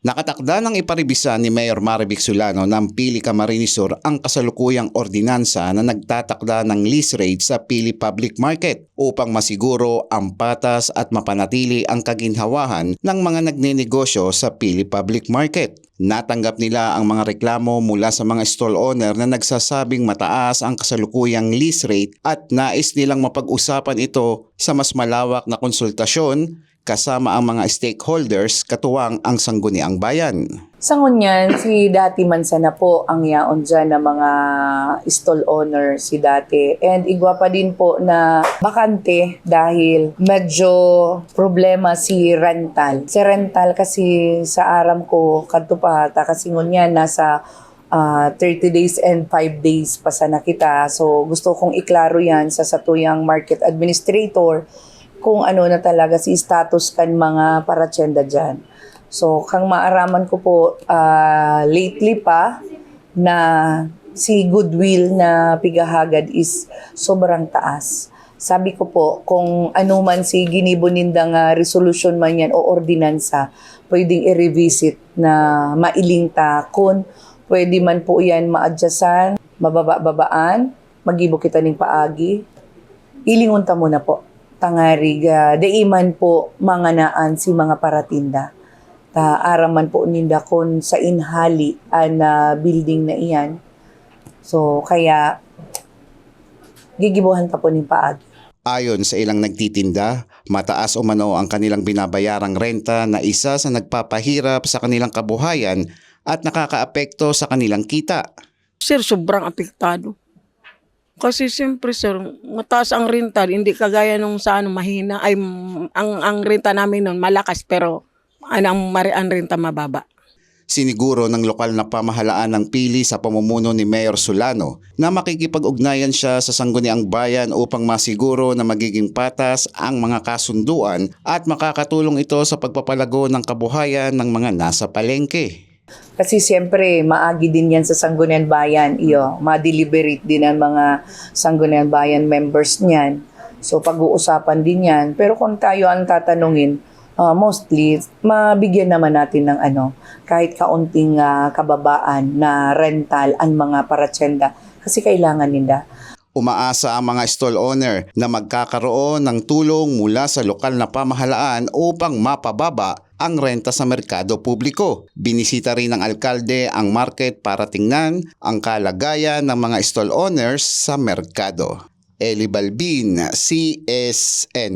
Nakatakda ng iparibisa ni Mayor Marivic Solano ng Pili Camarines Sur ang kasalukuyang ordinansa na nagtatakda ng lease rate sa Pili Public Market upang masiguro ang patas at mapanatili ang kaginhawahan ng mga nagnenegosyo sa Pili Public Market. Natanggap nila ang mga reklamo mula sa mga stall owner na nagsasabing mataas ang kasalukuyang lease rate at nais nilang mapag-usapan ito sa mas malawak na konsultasyon kasama ang mga stakeholders katuwang ang Sangguniang Bayan. Sa ngunyan, si dati man sana po ang yaon dyan ng mga stall owner si dati. And igwa pa din po na bakante dahil medyo problema si rental. Si rental kasi sa aram ko, kadto pa ata kasi ngunyan nasa 30 days and 5 days pa sana kita. So gusto kong iklaro yan sa satuyang market administrator kung ano na talaga si status kan mga paratyenda dyan. So, kang maaraman ko po lately pa na si goodwill na pigahagad is sobrang taas. Sabi ko po, kung ano man si ginibonindang resolution man yan o ordinansa, pwedeng i-revisit na mailingta kung pwede man po yan ma-adjustan, mababa-babaan, magibo kita ng paagi, ilingunta mo na po. Tangariga, daiman po manganaan si mga paratinda. Araman po ninda kon sa inhali an building na iyan. So, kaya gigibuhan ta po ng paagi. Ayon sa ilang nagtitinda, mataas umano ang kanilang binabayarang renta na isa sa nagpapahirap sa kanilang kabuhayan at nakakaapekto sa kanilang kita. Sir, sobrang apektado. Kasi siyempre sir, mataas ang renta, hindi kagaya nung sa mahina. Ay, ang renta namin nun malakas pero ang renta mababa. Siniguro ng lokal na pamahalaan ng Pili sa pamumuno ni Mayor Solano na makikipag-ugnayan siya sa Sangguniang Bayan upang masiguro na magiging patas ang mga kasunduan at makakatulong ito sa pagpapalago ng kabuhayan ng mga nasa palengke. Kasi siyempre, maagi din yan sa Sangguniang Bayan. Ma-deliberate din ang mga Sangguniang Bayan members niyan. So, pag-uusapan din yan. Pero kung tayo ang tatanungin, mostly, mabigyan naman natin ng kahit kaunting kababaan na rental ang mga paratyenda. Kasi kailangan nila. Umaasa ang mga stall owner na magkakaroon ng tulong mula sa lokal na pamahalaan upang mapababa ang renta sa merkado publiko. Binisita rin ng alkalde ang market para tingnan ang kalagayan ng mga stall owners sa merkado. Eli Balbin, CSN.